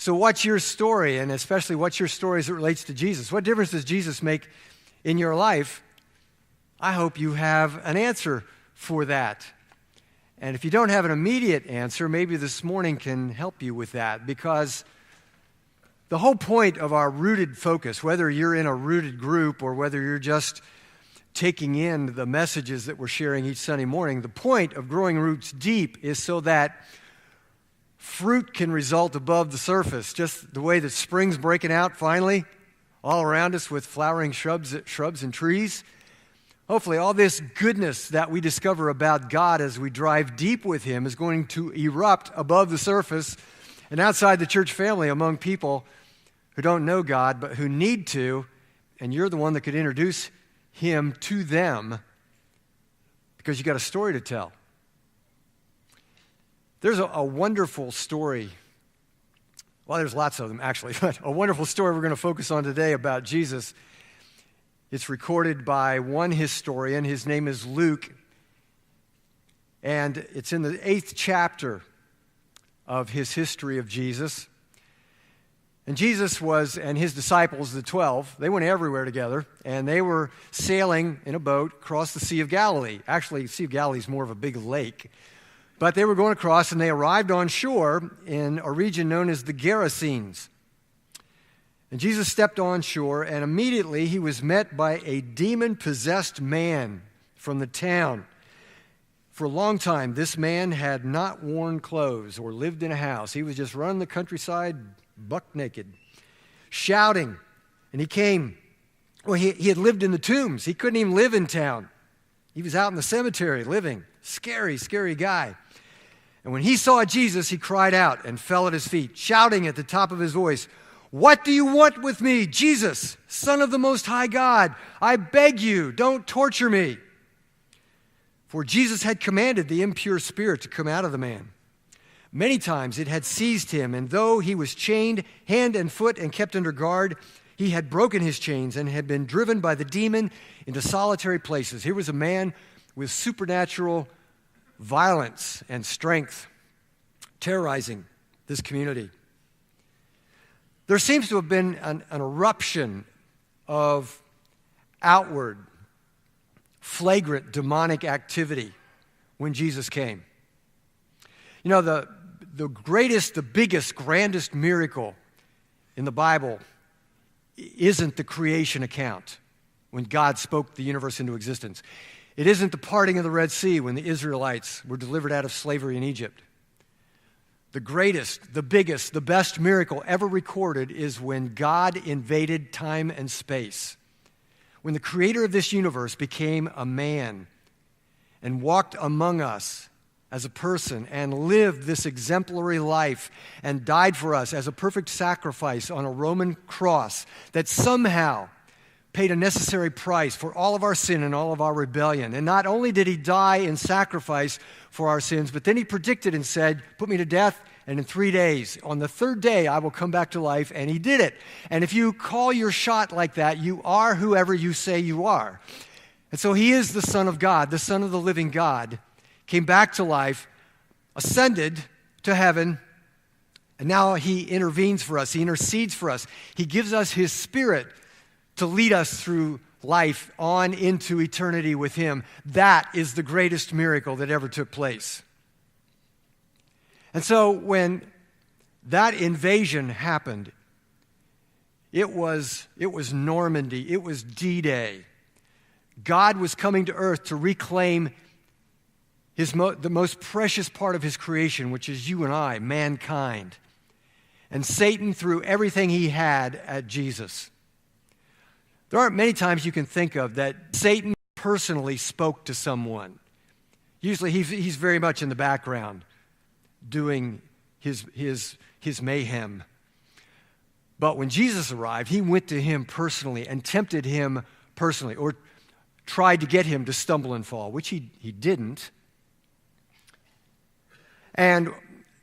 So what's your story, and especially what's your story as it relates to Jesus? What difference does Jesus make in your life? I hope you have an answer for that. And if you don't have an immediate answer, maybe this morning can help you with that, because the whole point of our rooted focus, whether you're in a rooted group or whether you're just taking in the messages that we're sharing each Sunday morning, the point of growing roots deep is so that fruit can result above the surface, just the way that spring's breaking out finally all around us with flowering shrubs and trees. Hopefully all this goodness that we discover about God as we drive deep with Him is going to erupt above the surface and outside the church family among people who don't know God but who need to, and you're the one that could introduce Him to them because you got a story to tell. There's a wonderful story. Well, there's lots of them, actually, but a wonderful story we're going to focus on today about Jesus. It's recorded by one historian. His name is Luke, and it's in the 8th chapter of his history of Jesus. And Jesus and his disciples, the 12, they went everywhere together, and they were sailing in a boat across the Sea of Galilee. Actually, the Sea of Galilee is more of a big lake. But they were going across, and they arrived on shore in a region known as the Gerasenes. And Jesus stepped on shore, and immediately he was met by a demon-possessed man from the town. For a long time, this man had not worn clothes or lived in a house. He was just running the countryside buck naked, shouting. And he came. Well, he had lived in the tombs. He couldn't even live in town. He was out in the cemetery living. Scary, scary guy. And when he saw Jesus, he cried out and fell at his feet, shouting at the top of his voice, "What do you want with me, Jesus, Son of the Most High God? I beg you, don't torture me." For Jesus had commanded the impure spirit to come out of the man. Many times it had seized him, and though he was chained hand and foot and kept under guard, he had broken his chains and had been driven by the demon into solitary places. Here was a man with supernatural violence and strength, terrorizing this community. There seems to have been an eruption of outward, flagrant demonic activity when Jesus came. You know, the greatest, the biggest, grandest miracle in the Bible isn't the creation account when God spoke the universe into existence. It isn't the parting of the Red Sea when the Israelites were delivered out of slavery in Egypt. The greatest, the biggest, the best miracle ever recorded is when God invaded time and space. When the creator of this universe became a man and walked among us as a person and lived this exemplary life and died for us as a perfect sacrifice on a Roman cross that somehow paid a necessary price for all of our sin and all of our rebellion. And not only did he die in sacrifice for our sins, but then he predicted and said, "Put me to death, and in 3 days, on the third day, I will come back to life." And he did it. And if you call your shot like that, you are whoever you say you are. And so he is the Son of God, the Son of the living God, came back to life, ascended to heaven, and now he intervenes for us. He intercedes for us. He gives us his Spirit to lead us through life on into eternity with him. That is the greatest miracle that ever took place. And so when that invasion happened, it was Normandy. It was D-Day. God was coming to earth to reclaim the most precious part of his creation, which is you and I, mankind. And Satan threw everything he had at Jesus. There aren't many times you can think of that Satan personally spoke to someone. Usually he's very much in the background doing his mayhem. But when Jesus arrived, he went to him personally and tempted him personally, or tried to get him to stumble and fall, which he didn't. And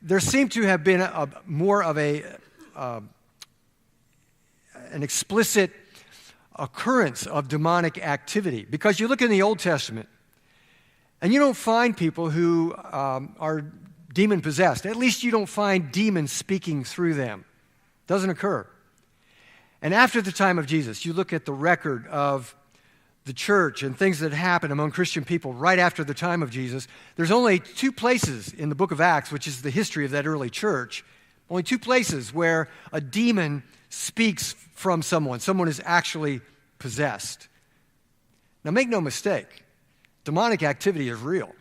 there seemed to have been more of an explicit occurrence of demonic activity. Because you look in the Old Testament, and you don't find people who are demon-possessed. At least you don't find demons speaking through them. Doesn't occur. And after the time of Jesus, you look at the record of the church and things that happen among Christian people right after the time of Jesus, there's only two places in the book of Acts, which is the history of that early church, only two places where a demon speaks from someone. Someone is actually possessed. Now, make no mistake, demonic activity is real.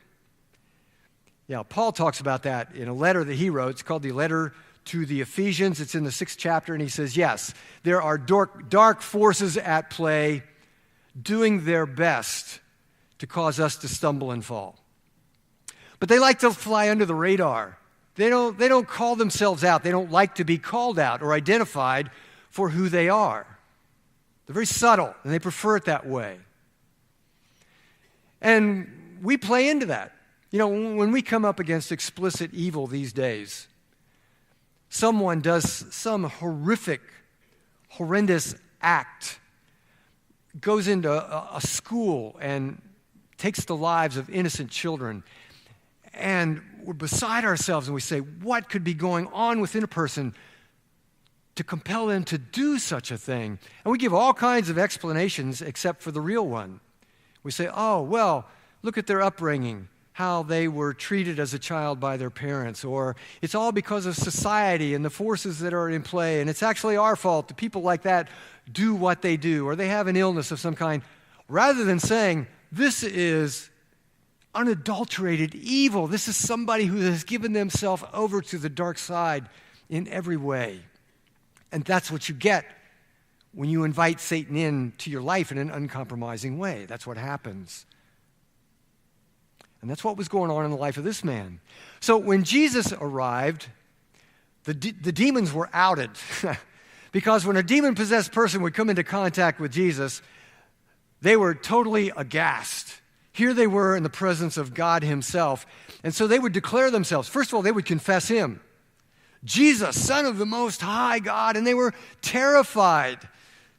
Yeah, Paul talks about that in a letter that he wrote. It's called the letter to the Ephesians. It's in the 6th chapter, and he says, yes, there are dark forces at play doing their best to cause us to stumble and fall. But they like to fly under the radar. They don't call themselves out. They don't like to be called out or identified for who they are. They're very subtle, and they prefer it that way. And we play into that. You know, when we come up against explicit evil these days, someone does some horrendous act, goes into a school and takes the lives of innocent children, and we're beside ourselves and we say, what could be going on within a person to compel them to do such a thing? And we give all kinds of explanations except for the real one. We say, oh, well, look at their upbringing, how they were treated as a child by their parents, or it's all because of society and the forces that are in play, and it's actually our fault that people like that do what they do, or they have an illness of some kind, rather than saying, this is unadulterated evil. This is somebody who has given themselves over to the dark side in every way. And that's what you get when you invite Satan into your life in an uncompromising way. That's what happens. And that's what was going on in the life of this man. So when Jesus arrived, the demons were outed. Because when a demon-possessed person would come into contact with Jesus, they were totally aghast. Here they were in the presence of God himself. And so they would declare themselves. First of all, they would confess him. Jesus, Son of the Most High God. And they were terrified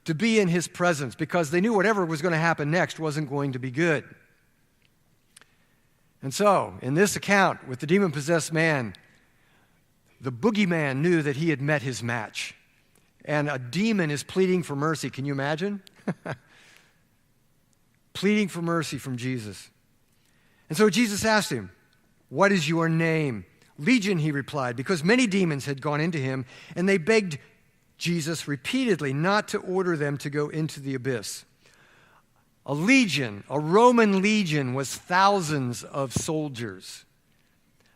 to be in his presence because they knew whatever was going to happen next wasn't going to be good. And so, in this account with the demon-possessed man, the boogeyman knew that he had met his match. And a demon is pleading for mercy. Can you imagine? Pleading for mercy from Jesus. And so Jesus asked him, what is your name? Legion, he replied, because many demons had gone into him, and they begged Jesus repeatedly not to order them to go into the abyss. A legion, a Roman legion, was thousands of soldiers.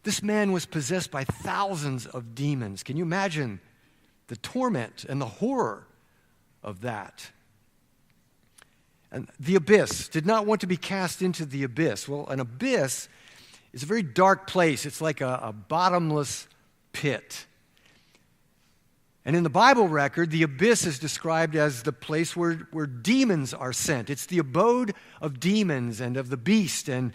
This man was possessed by thousands of demons. Can you imagine the torment and the horror of that? And the abyss, did not want to be cast into the abyss. Well, an abyss is a very dark place. It's like a bottomless pit. And in the Bible record, the abyss is described as the place where demons are sent. It's the abode of demons and of the beast, and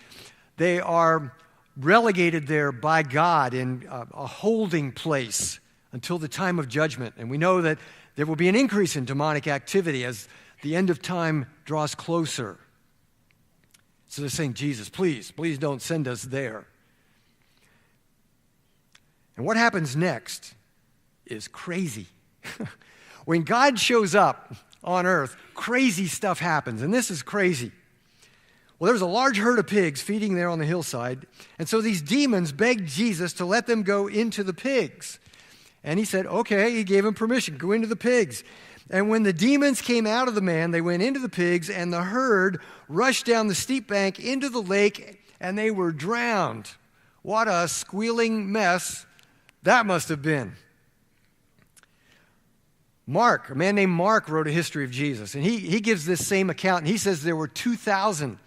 they are relegated there by God in a holding place until the time of judgment. And we know that there will be an increase in demonic activity as the end of time draws closer. So they're saying, Jesus, please don't send us there. And what happens next is crazy. When God shows up on earth, crazy stuff happens, and this is crazy. Well, there was a large herd of pigs feeding there on the hillside, and so these demons begged Jesus to let them go into the pigs. And he said, okay, he gave him permission, go into the pigs. And when the demons came out of the man, they went into the pigs, and the herd rushed down the steep bank into the lake, and they were drowned. What a squealing mess that must have been. Mark, a man named Mark, wrote a history of Jesus, and he gives this same account, and he says there were 2,000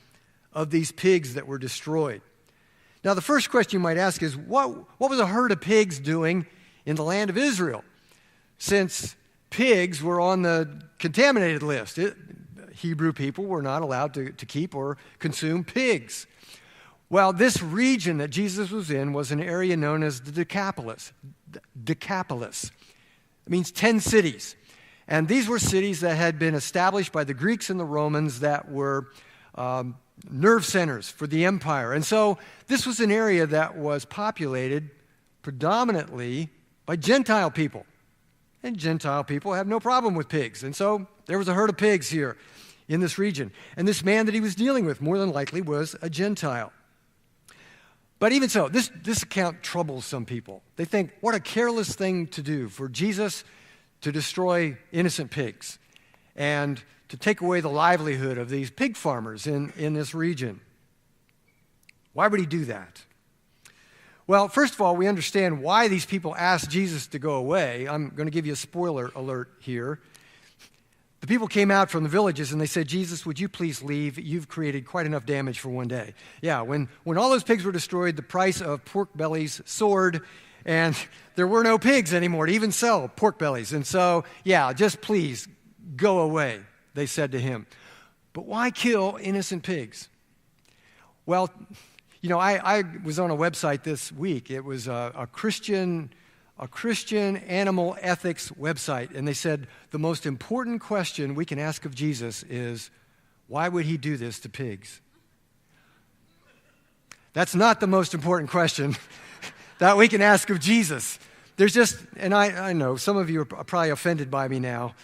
of these pigs that were destroyed. Now, the first question you might ask is, what was a herd of pigs doing in the land of Israel? Since pigs were on the contaminated list, Hebrew people were not allowed to keep or consume pigs. Well, this region that Jesus was in was an area known as the Decapolis. It means 10 cities. And these were cities that had been established by the Greeks and the Romans that were nerve centers for the empire. And so this was an area that was populated predominantly by Gentile people. And Gentile people have no problem with pigs. And so there was a herd of pigs here in this region. And this man that he was dealing with more than likely was a Gentile. But even so, this account troubles some people. They think, what a careless thing to do for Jesus to destroy innocent pigs and to take away the livelihood of these pig farmers in this region. Why would he do that? Well, first of all, we understand why these people asked Jesus to go away. I'm going to give you a spoiler alert here. The people came out from the villages and they said, Jesus, would you please leave? You've created quite enough damage for one day. Yeah, when all those pigs were destroyed, the price of pork bellies soared and there were no pigs anymore to even sell pork bellies. And so, yeah, just please go away, they said to him. But why kill innocent pigs? Well, you know, I was on a website this week. It was a Christian animal ethics website, and they said the most important question we can ask of Jesus is, why would he do this to pigs? That's not the most important question that we can ask of Jesus. There's just, and I know some of you are probably offended by me now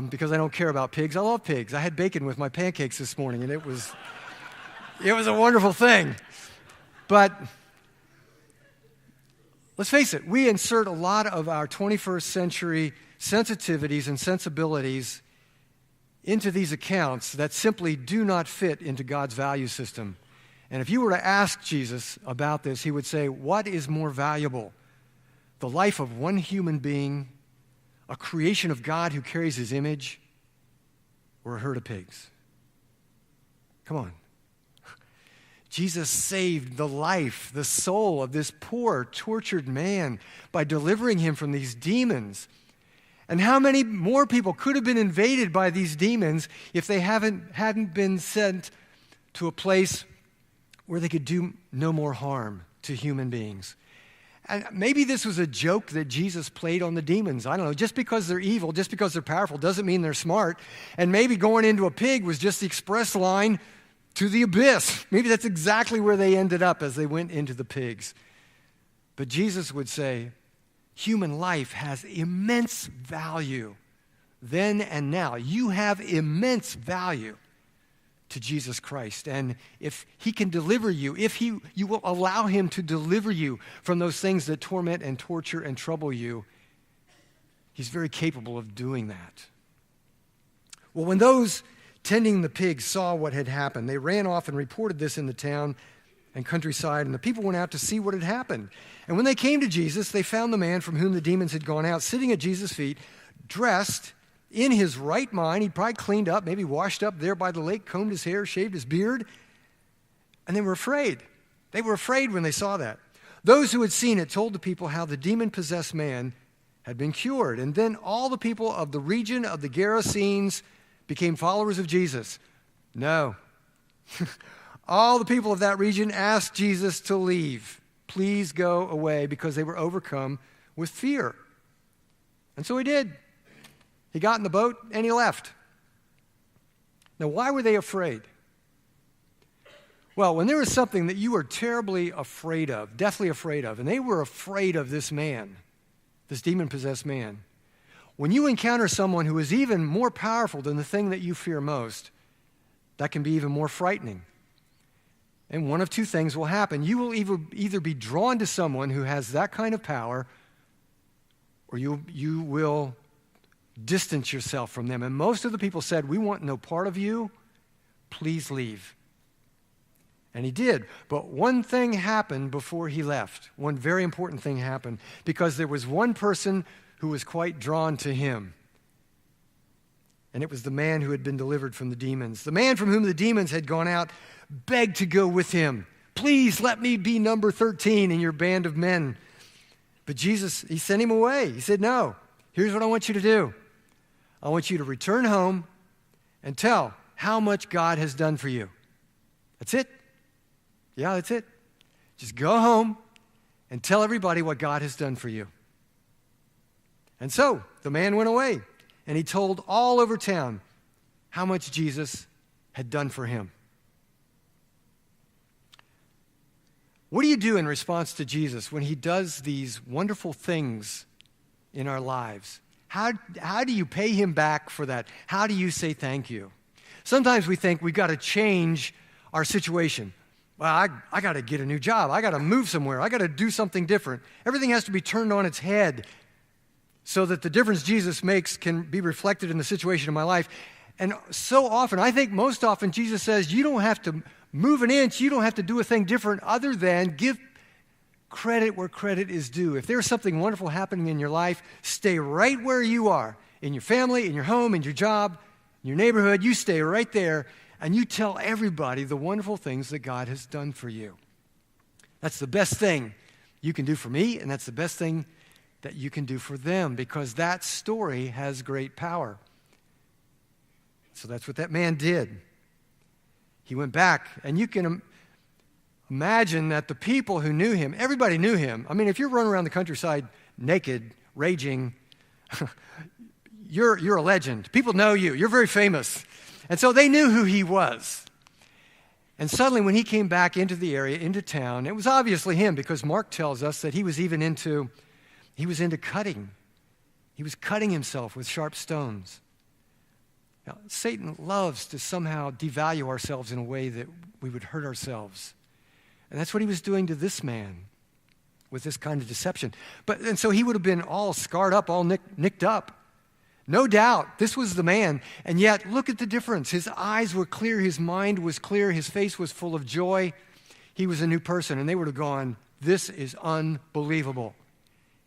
because I don't care about pigs. I love pigs. I had bacon with my pancakes this morning, and it was a wonderful thing. But let's face it, we insert a lot of our 21st century sensitivities and sensibilities into these accounts that simply do not fit into God's value system. And if you were to ask Jesus about this, he would say, what is more valuable? The life of one human being, a creation of God who carries his image, or a herd of pigs? Come on. Jesus saved the life, the soul of this poor, tortured man by delivering him from these demons. And how many more people could have been invaded by these demons if they hadn't been sent to a place where they could do no more harm to human beings? And maybe this was a joke that Jesus played on the demons. I don't know. Just because they're evil, just because they're powerful, doesn't mean they're smart. And maybe going into a pig was just the express line to the abyss. Maybe that's exactly where they ended up as they went into the pigs. But Jesus would say, human life has immense value then and now. You have immense value to Jesus Christ. And if he can deliver you, if you will allow him to deliver you from those things that torment and torture and trouble you, he's very capable of doing that. Well, when those tending the pigs saw what had happened, they ran off and reported this in the town and countryside, and the people went out to see what had happened. And when they came to Jesus, they found the man from whom the demons had gone out sitting at Jesus' feet, dressed in his right mind. He'd probably cleaned up, maybe washed up there by the lake, combed his hair, shaved his beard, and they were afraid. They were afraid when they saw that. Those who had seen it told the people how the demon-possessed man had been cured. And then all the people of the region of the Gerasenes became followers of Jesus. No. All the people of that region asked Jesus to leave. Please go away, because they were overcome with fear. And so he did. He got in the boat and he left. Now, why were they afraid? Well, when there is something that you are terribly afraid of, deathly afraid of, and they were afraid of this man, this demon-possessed man, when you encounter someone who is even more powerful than the thing that you fear most, that can be even more frightening. And one of two things will happen. You will either be drawn to someone who has that kind of power, or you will distance yourself from them. And most of the people said, we want no part of you. Please leave. And he did. But one thing happened before he left. One very important thing happened, because there was one person who was quite drawn to him. And it was the man who had been delivered from the demons. The man from whom the demons had gone out begged to go with him. Please let me be number 13 in your band of men. But Jesus, he sent him away. He said, no, here's what I want you to do. I want you to return home and tell how much God has done for you. That's it. Yeah, that's it. Just go home and tell everybody what God has done for you. And so the man went away, and he told all over town how much Jesus had done for him. What do you do in response to Jesus when he does these wonderful things in our lives? How do you pay him back for that? How do you say thank you? Sometimes we think we've got to change our situation. Well, I got to get a new job. I got to move somewhere. I got to do something different. Everything has to be turned on its head so that the difference Jesus makes can be reflected in the situation of my life. And so often, I think most often, Jesus says, you don't have to move an inch. You don't have to do a thing different other than give credit where credit is due. If there's something wonderful happening in your life, stay right where you are, in your family, in your home, in your job, in your neighborhood. You stay right there, and you tell everybody the wonderful things that God has done for you. That's the best thing you can do for me, and that's the best thing that you can do for them, because that story has great power. So that's what that man did. He went back, and you can imagine that the people who knew him, everybody knew him. I mean, if you're running around the countryside naked, raging, you're a legend. People know you. You're very famous. And so they knew who he was. And suddenly when he came back into the area, into town, it was obviously him, because Mark tells us that he was into cutting. He was cutting himself with sharp stones. Now, Satan loves to somehow devalue ourselves in a way that we would hurt ourselves. And that's what he was doing to this man with this kind of deception. And so he would have been all scarred up, all nicked up. No doubt, this was the man. And yet, look at the difference. His eyes were clear, his mind was clear, his face was full of joy. He was a new person. And they would have gone, this is unbelievable.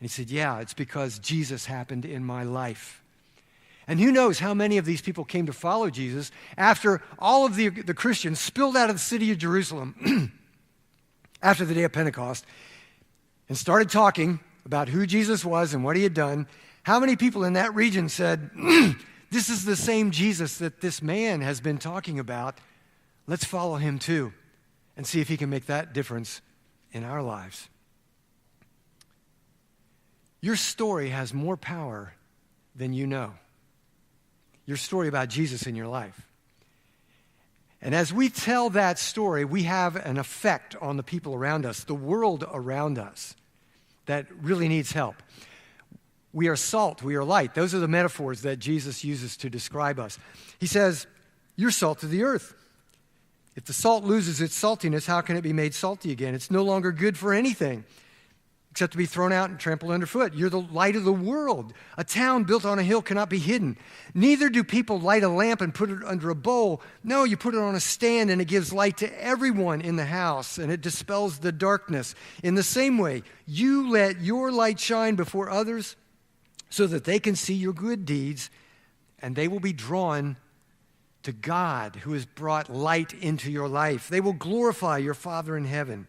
And he said, yeah, it's because Jesus happened in my life. And who knows how many of these people came to follow Jesus after all of the Christians spilled out of the city of Jerusalem after the day of Pentecost and started talking about who Jesus was and what he had done. How many people in that region said, this is the same Jesus that this man has been talking about. Let's follow him too and see if he can make that difference in our lives. Your story has more power than you know. Your story about Jesus in your life. And as we tell that story, we have an effect on the people around us, the world around us, that really needs help. We are salt, we are light. Those are the metaphors that Jesus uses to describe us. He says, you're salt of the earth. If the salt loses its saltiness, how can it be made salty again? It's no longer good for anything except to be thrown out and trampled underfoot. You're the light of the world. A town built on a hill cannot be hidden. Neither do people light a lamp and put it under a bowl. No, you put it on a stand and it gives light to everyone in the house, and it dispels the darkness. In the same way, you let your light shine before others so that they can see your good deeds, and they will be drawn to God, who has brought light into your life. They will glorify your Father in heaven.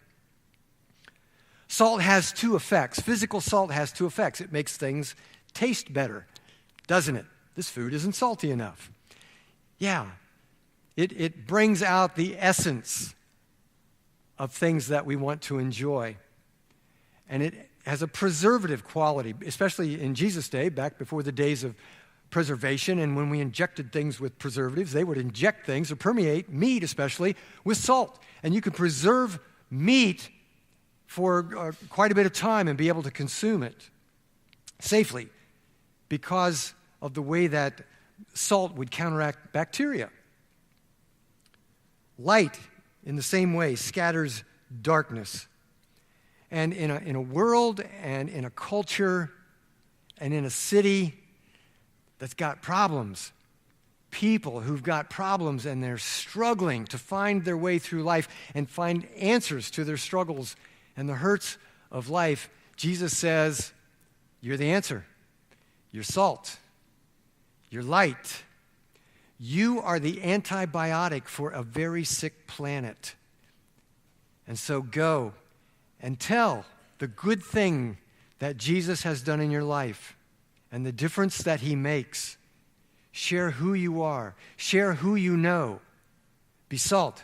Salt has two effects. Physical salt has two effects. It makes things taste better, doesn't it? This food isn't salty enough. Yeah, it brings out the essence of things that we want to enjoy. And it has a preservative quality, especially in Jesus' day, back before the days of preservation. And when we injected things with preservatives, they would inject things or permeate meat, especially, with salt. And you could preserve meat for quite a bit of time and be able to consume it safely because of the way that salt would counteract bacteria. Light, in the same way, scatters darkness. And in a world and in a culture and in a city that's got problems, people who've got problems and they're struggling to find their way through life and find answers to their struggles and the hurts of life, Jesus says, you're the answer. You're salt. You're light. You are the antibiotic for a very sick planet. And so go and tell the good thing that Jesus has done in your life and the difference that he makes. Share who you are. Share who you know. Be salt.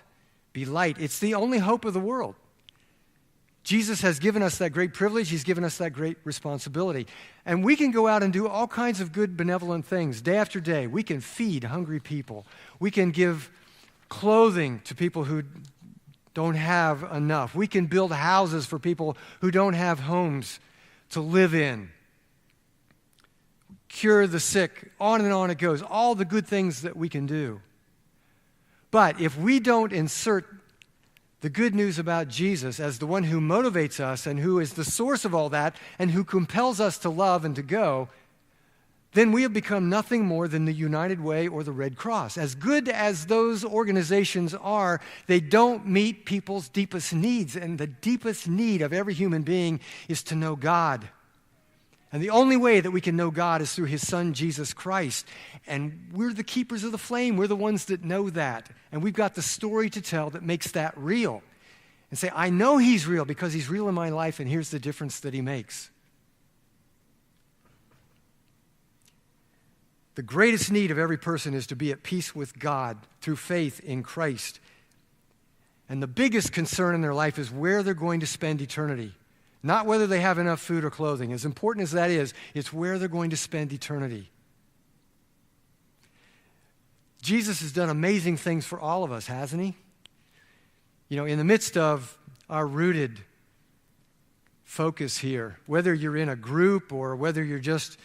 Be light. It's the only hope of the world. Jesus has given us that great privilege. He's given us that great responsibility. And we can go out and do all kinds of good, benevolent things day after day. We can feed hungry people. We can give clothing to people who don't have enough. We can build houses for people who don't have homes to live in. cure the sick, on and on it goes, all the good things that we can do. But if we don't insert the good news about Jesus as the one who motivates us and who is the source of all that and who compels us to love and to go, then we have become nothing more than the United Way or the Red Cross. As good as those organizations are, they don't meet people's deepest needs. And the deepest need of every human being is to know God. And the only way that we can know God is through his Son, Jesus Christ. And we're the keepers of the flame. We're the ones that know that. And we've got the story to tell that makes that real. And say, I know he's real because he's real in my life, and here's the difference that he makes. The greatest need of every person is to be at peace with God through faith in Christ. And the biggest concern in their life is where they're going to spend eternity. Not whether they have enough food or clothing. As important as that is, it's where they're going to spend eternity. Jesus has done amazing things for all of us, hasn't he? You know, in the midst of our rooted focus here, whether you're in a group or whether you're just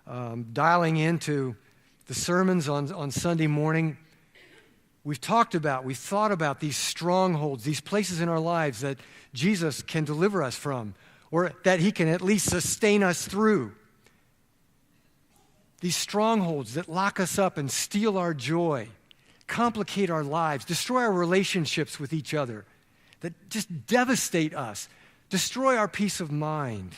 dialing into the sermons on Sunday morning, we've thought about these strongholds, these places in our lives that Jesus can deliver us from, or that he can at least sustain us through. These strongholds that lock us up and steal our joy, complicate our lives, destroy our relationships with each other, that just devastate us, destroy our peace of mind,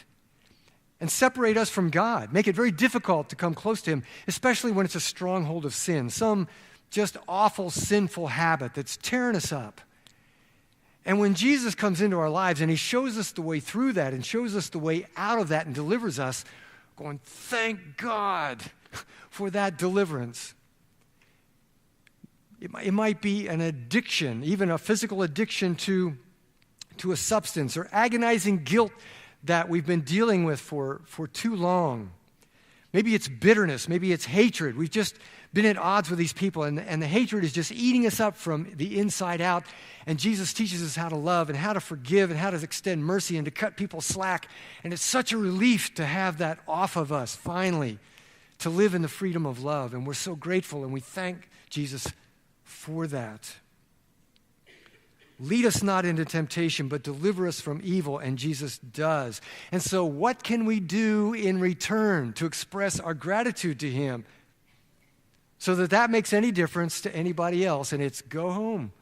and separate us from God, make it very difficult to come close to him, especially when it's a stronghold of sin, some just awful sinful habit that's tearing us up. And when Jesus comes into our lives and he shows us the way through that and shows us the way out of that and delivers us, going, thank God for that deliverance. It might be an addiction, even a physical addiction to a substance, or agonizing guilt that we've been dealing with for too long. Maybe it's bitterness. Maybe it's hatred. We've just been at odds with these people, and the hatred is just eating us up from the inside out. And Jesus teaches us how to love and how to forgive and how to extend mercy and to cut people slack. And it's such a relief to have that off of us, finally, to live in the freedom of love. And we're so grateful, and we thank Jesus for that. Lead us not into temptation, but deliver us from evil, and Jesus does. And so what can we do in return to express our gratitude to him so that makes any difference to anybody else? And it's go home.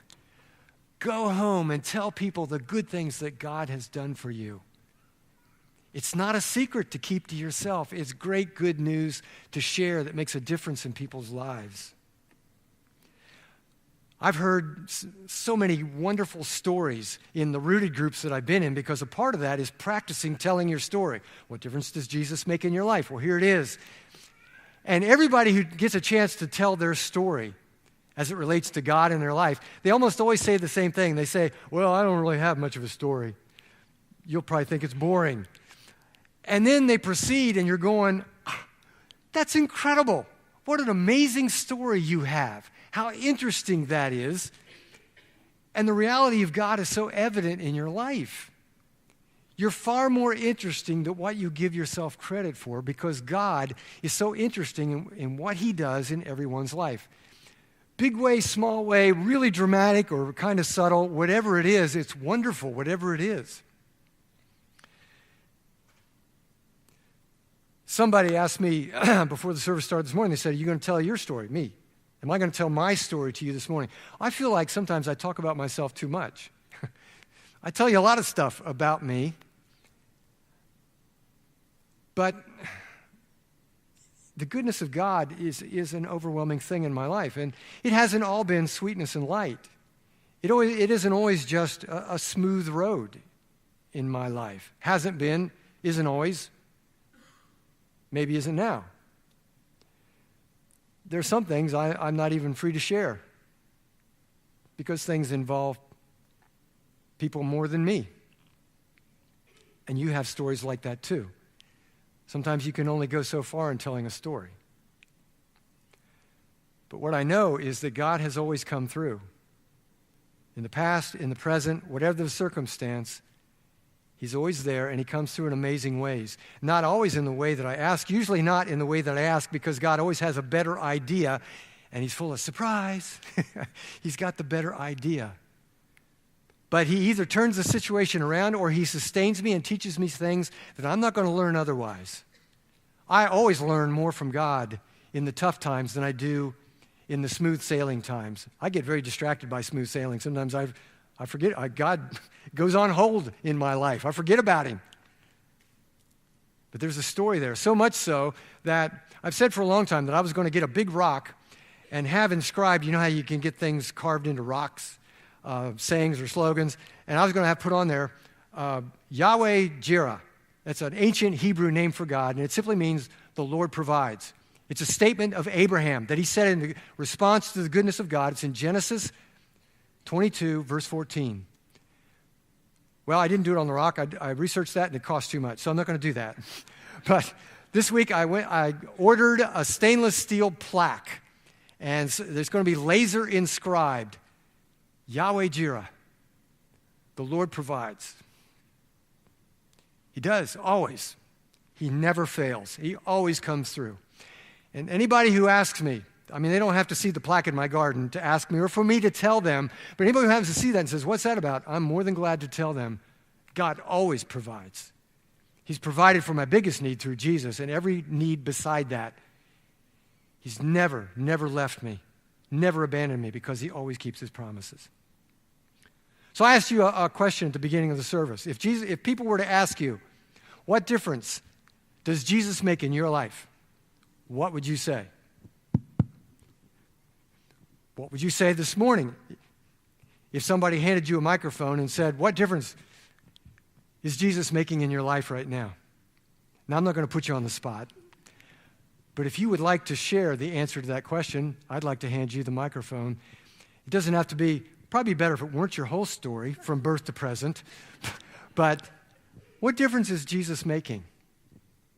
Go home and tell people the good things that God has done for you. It's not a secret to keep to yourself. It's great good news to share that makes a difference in people's lives. I've heard so many wonderful stories in the rooted groups that I've been in, because a part of that is practicing telling your story. What difference does Jesus make in your life? Well, here it is. And everybody who gets a chance to tell their story as it relates to God in their life, they almost always say the same thing. They say, well, I don't really have much of a story. You'll probably think it's boring. And then they proceed, and you're going, that's incredible. What an amazing story you have. How interesting that is. And the reality of God is so evident in your life. You're far more interesting than what you give yourself credit for, because God is so interesting in what he does in everyone's life. Big way, small way, really dramatic or kind of subtle, whatever it is, it's wonderful, whatever it is. Somebody asked me before the service started this morning, they said, are you going to tell your story? Me. Am I going to tell my story to you this morning? I feel like sometimes I talk about myself too much. I tell you a lot of stuff about me, but the goodness of God is an overwhelming thing in my life, and it hasn't all been sweetness and light. It isn't always just a smooth road in my life. Hasn't been, isn't always, maybe isn't now. There's some things I'm not even free to share because things involve people more than me. And you have stories like that too. Sometimes you can only go so far in telling a story. But what I know is that God has always come through. In the past, in the present, whatever the circumstance, He's always there, and he comes through in amazing ways. Not always in the way that I ask, usually not in the way that I ask, because God always has a better idea, and he's full of surprise. He's got the better idea. But he either turns the situation around or he sustains me and teaches me things that I'm not going to learn otherwise. I always learn more from God in the tough times than I do in the smooth sailing times. I get very distracted by smooth sailing. Sometimes I forget, God goes on hold in my life. I forget about him. But there's a story there, so much so that I've said for a long time that I was going to get a big rock and have inscribed, you know how you can get things carved into rocks, sayings or slogans, and I was going to have put on there, Yahweh Jireh. That's an ancient Hebrew name for God, and it simply means the Lord provides. It's a statement of Abraham that he said in response to the goodness of God. It's in Genesis 22, verse 14. Well, I didn't do it on the rock. I researched that, and it cost too much, so I'm not going to do that. But this week I ordered a stainless steel plaque, and there's going to be laser inscribed, Yahweh Jireh, the Lord provides. He does, always. He never fails. He always comes through. And anybody who asks me, I mean, they don't have to see the plaque in my garden to ask me or for me to tell them, but anybody who happens to see that and says, what's that about? I'm more than glad to tell them, God always provides. He's provided for my biggest need through Jesus, and every need beside that. He's never left me, never abandoned me, because he always keeps his promises. So I asked you a question at the beginning of the service. If people were to ask you, what difference does Jesus make in your life? What would you say? What would you say this morning if somebody handed you a microphone and said, what difference is Jesus making in your life right now? Now, I'm not going to put you on the spot, but if you would like to share the answer to that question, I'd like to hand you the microphone. It doesn't have to be, probably better if it weren't your whole story from birth to present, but what difference is Jesus making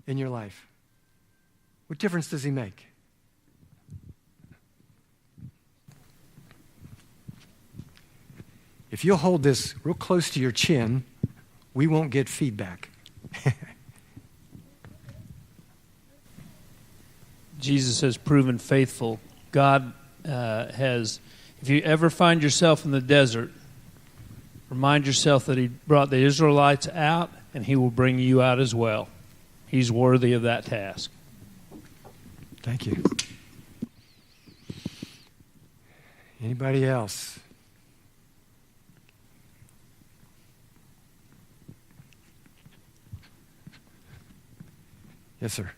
in your life? What difference does he make? If you'll hold this real close to your chin, we won't get feedback. Jesus has proven faithful. God has, if you ever find yourself in the desert, remind yourself that he brought the Israelites out, and he will bring you out as well. He's worthy of that task. Thank you. Anybody else? Yes, sir.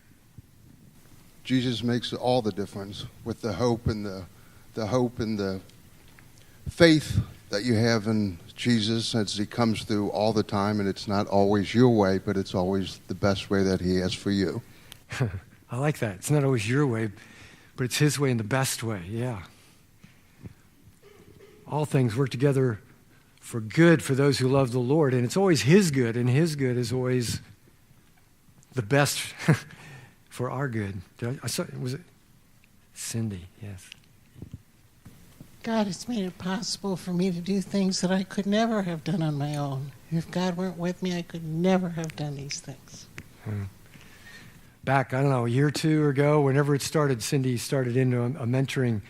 Jesus makes all the difference with the hope and the faith that you have in Jesus as he comes through all the time, and it's not always your way, but it's always the best way that he has for you. I like that. It's not always your way, but it's his way and the best way. Yeah. All things work together for good for those who love the Lord, and it's always his good, and his good is always the best for our good. Was it Cindy? Yes. God has made it possible for me to do things that I could never have done on my own. If God weren't with me, I could never have done these things. Back, I don't know, a year or two ago, whenever it started, Cindy started into a mentoring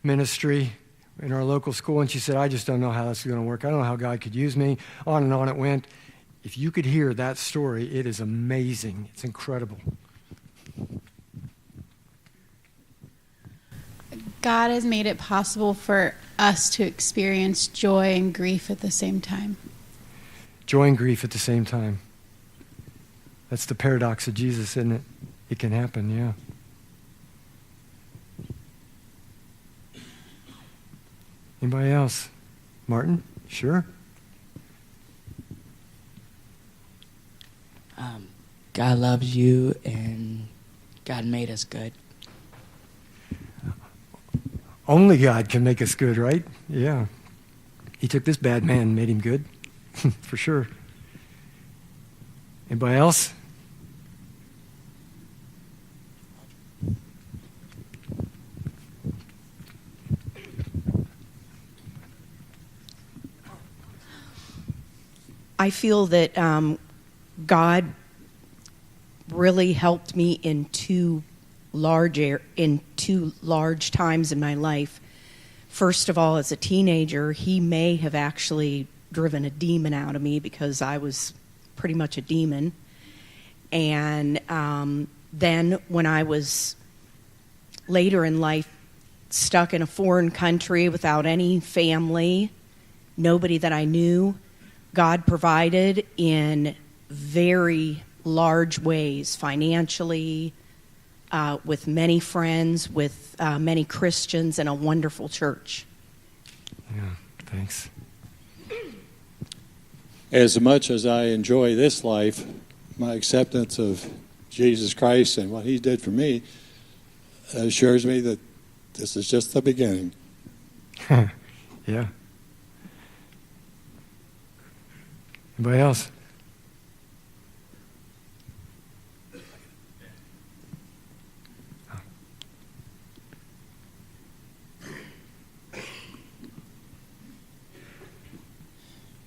ministry in our local school, and she said, I just don't know how this is going to work. I don't know how God could use me. On and on it went. If you could hear that story, it is amazing. It's incredible. God has made it possible for us to experience joy and grief at the same time. Joy and grief at the same time. That's the paradox of Jesus, isn't it? It can happen, yeah. Anybody else? Martin? Sure. God loves you, and God made us good. Only God can make us good, right? Yeah. He took this bad man and made him good, for sure. Anybody else? I feel that God really helped me in two large times in my life. First of all, as a teenager, he may have actually driven a demon out of me because I was pretty much a demon. And then when I was later in life stuck in a foreign country without any family, nobody that I knew, God provided in very large ways, financially, with many friends, with many Christians, and a wonderful church. Yeah, thanks. As much as I enjoy this life, my acceptance of Jesus Christ and what he did for me assures me that this is just the beginning. Yeah. Anybody else?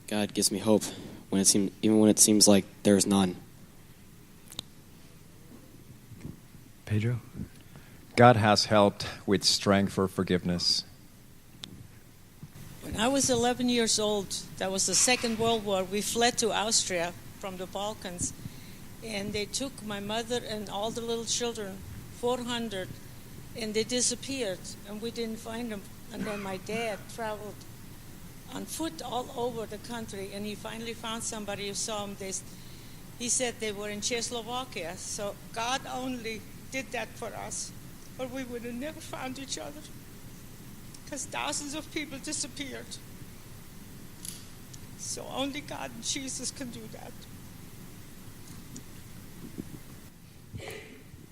God gives me hope even when it seems like there's none. Pedro? God has helped with strength for forgiveness. When I was 11 years old, that was the Second World War, we fled to Austria from the Balkans, and they took my mother and all the little children, 400, and they disappeared, and we didn't find them. And then my dad traveled on foot all over the country, and he finally found somebody who saw them. He said they were in Czechoslovakia, so God only did that for us, or we would have never found each other, because thousands of people disappeared. So only God and Jesus can do that.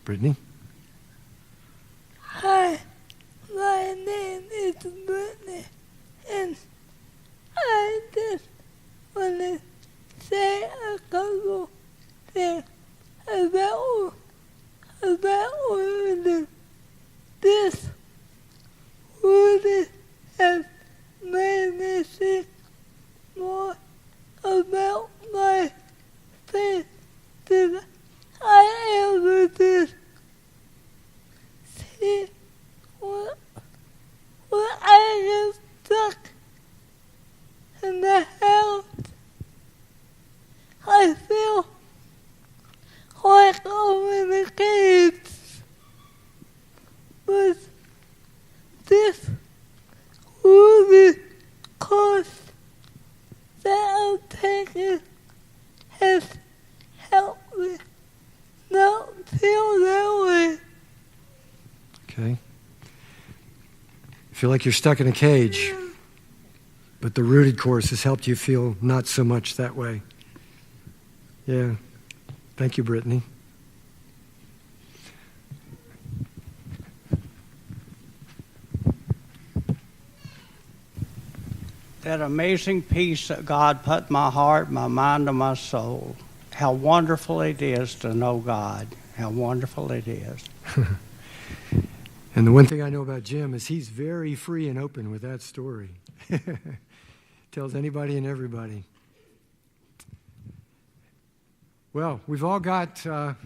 Brittany? Hi, my name is Brittany, and I just want to say a couple things about this really has made me think more about my faith than I ever did. See, when I get stuck in the house, I feel like I'm in a cage. But this really course that I'm taking has helped me not feel that way. Okay. Feel like you're stuck in a cage, but the rooted course has helped you feel not so much that way. Yeah. Thank you, Brittany. That amazing peace that God put in my heart, my mind, and my soul. How wonderful it is to know God. How wonderful it is. And the one thing I know about Jim is he's very free and open with that story. Tells anybody and everybody. Well, we've all got a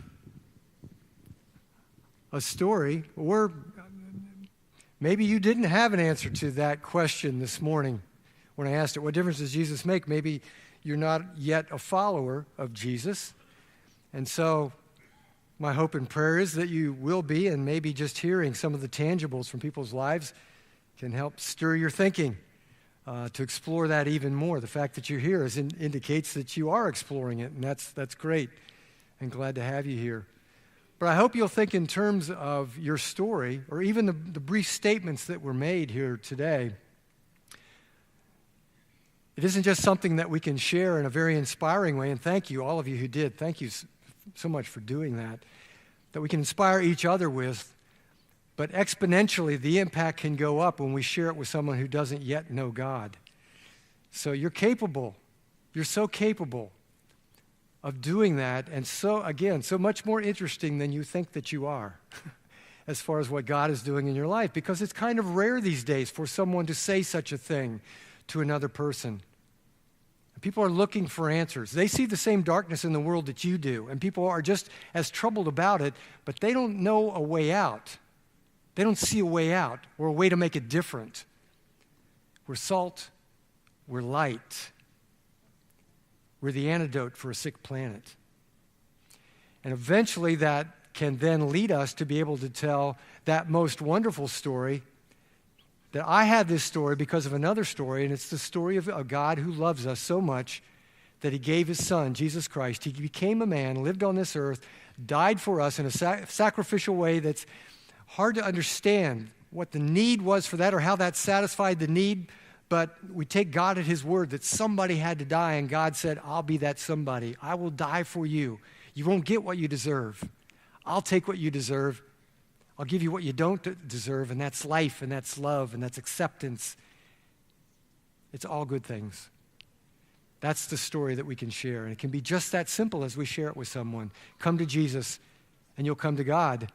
story, or maybe you didn't have an answer to that question this morning when I asked it, what difference does Jesus make? Maybe you're not yet a follower of Jesus. And so my hope and prayer is that you will be, and maybe just hearing some of the tangibles from people's lives can help stir your thinking to explore that even more. The fact that you're here indicates that you are exploring it, and that's great, and glad to have you here. But I hope you'll think in terms of your story, or even the brief statements that were made here today. It isn't just something that we can share in a very inspiring way, and thank you, all of you who did. Thank you so much for doing that we can inspire each other with, but exponentially the impact can go up when we share it with someone who doesn't yet know God. So you're capable. You're so capable of doing that, and so much more interesting than you think that you are as far as what God is doing in your life, because it's kind of rare these days for someone to say such a thing to another person. People are looking for answers. They see the same darkness in the world that you do, and people are just as troubled about it, but they don't know a way out. They don't see a way out or a way to make it different. We're salt. We're light. We're the antidote for a sick planet. And eventually that can then lead us to be able to tell that most wonderful story, that I had this story because of another story, and it's the story of a God who loves us so much that he gave his son, Jesus Christ. He became a man, lived on this earth, died for us in a sacrificial way that's hard to understand what the need was for that or how that satisfied the need, but we take God at his word that somebody had to die, and God said, I'll be that somebody. I will die for you. You won't get what you deserve. I'll take what you deserve. I'll give you what you don't deserve, and that's life, and that's love, and that's acceptance. It's all good things. That's the story that we can share, and it can be just that simple as we share it with someone. Come to Jesus, and you'll come to God.